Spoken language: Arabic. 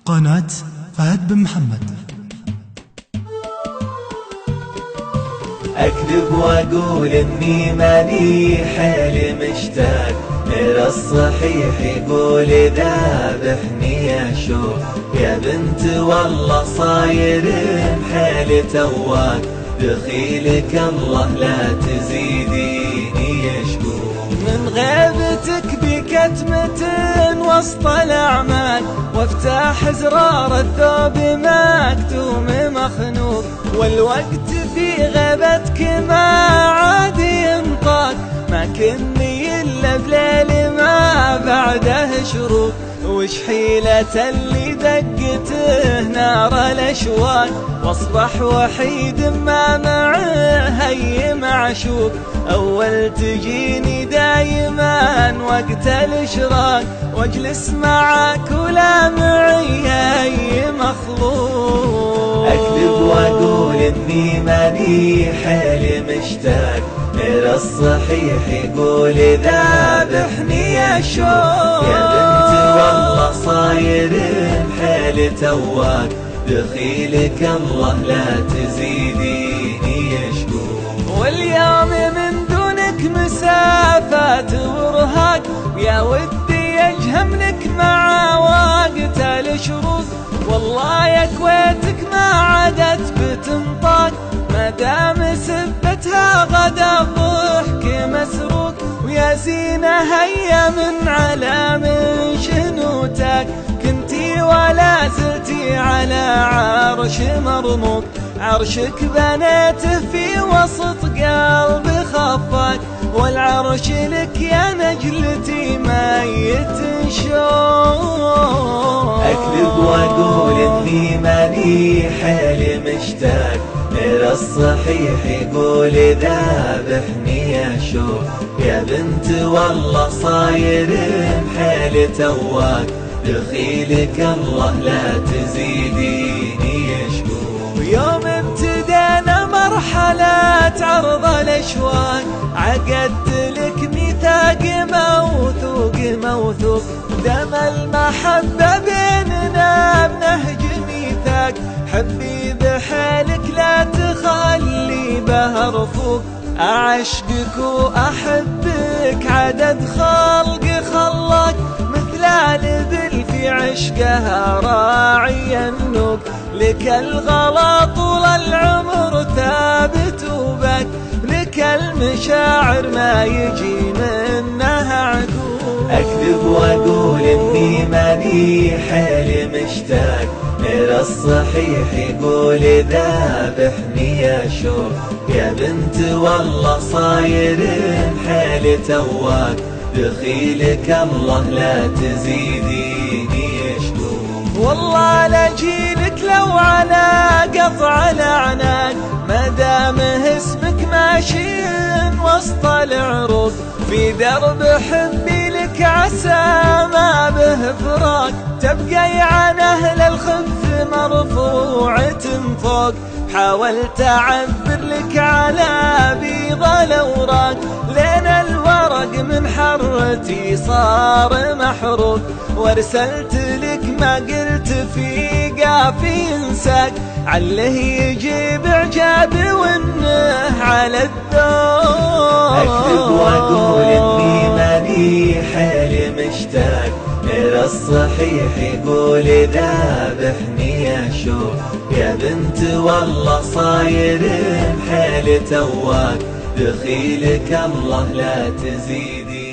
قناة فهد بن محمد. أكذب وأقول إني ماني حيل مشتاق، غير الصحيح يقول ذابحني أشوق. يا بنت والله صاير حيل تواق، دخيلك الله لا تزيديني يشكوك. من غيبتك بكتمة وسط الأعمال، وافتح زرار الثوب مكتوم مخنوق. والوقت في غيبتك ما عاد ينطاق، ما كني إلا بليل ما بعده شروق. وش حيلة اللي دقته نار الأشواق، واصبح وحيد ما معه أي معشوق. أول تجيني دايما وقت الإشراق، واجلس معك ولا معي أي مخلوق. أكذب وأقول إني ماني حيل مشتاق، غير الصحيح يقول ذابحني الشوق. يا بنت والله صاير حيل تواق، دخيلك الله لا تزيديني يشكوك. واليوم من دونك مسافات ورهاق، يا ودي يجهمنك مع وقت الشروق. والله يا كويتك ما عادت بتنطاق، ما دام سبتها غدا الضحك مسروق. ويا زينة هيا من على من شنوتك، كنتي ولا زلتي على عرش مرموق. عرشك بنيته في وسط قلب خفاك، والعرش لك يا نجلتي ميت شوق. أكذب وأقول إني ماني حيل مشتاق، غير الصحيح يقول ذابحني أشوق. يا بنت والله صاير حيل تواق، دخيلك الله لا تزيديني يشكوك. يوم ابتدينا مرحلة عرض الأشواق، عقدت لك ميثاق موثوق موثوق. دم المحبة بيننا بنهج ميثاق، حبي بحالك لا تخلي به رفوق. أعشقك وأحبك عدد خلق خلاك، مثل الإبل في عشقها راعي النوق. لك الغلا طول العمر ثابت وبك، لك المشاعر ما يجي منها عقوق. أكذب وأقول إني ماني حيل مشتاق، غير الصحيح يقول ذابحني أشوق. يا بنت والله صاير حيل تواق، دخيلك الله لا تزيديني يشكوك. والله لجيلك لو على قطع الأعناق، ما دام اسمك ماشي وسط العروق. في درب حبي لك عسى ما به فراق، تبقي عن أهل الخبث مرفوعة فوق. حاولت أعبر لك على بيض الأوراق، لين الورق من حرتي صار محروق. وارسلت لك ما قلت في قافي انساق، عله يجيب إعجابي وإنه على الذوق. أكذب وأقول إني ماني حيل مشتاق، غير الصحيح يقول ذابحني أشوق. يا بنت والله صاير حيل تواق، دخيلك الله لا تزيدي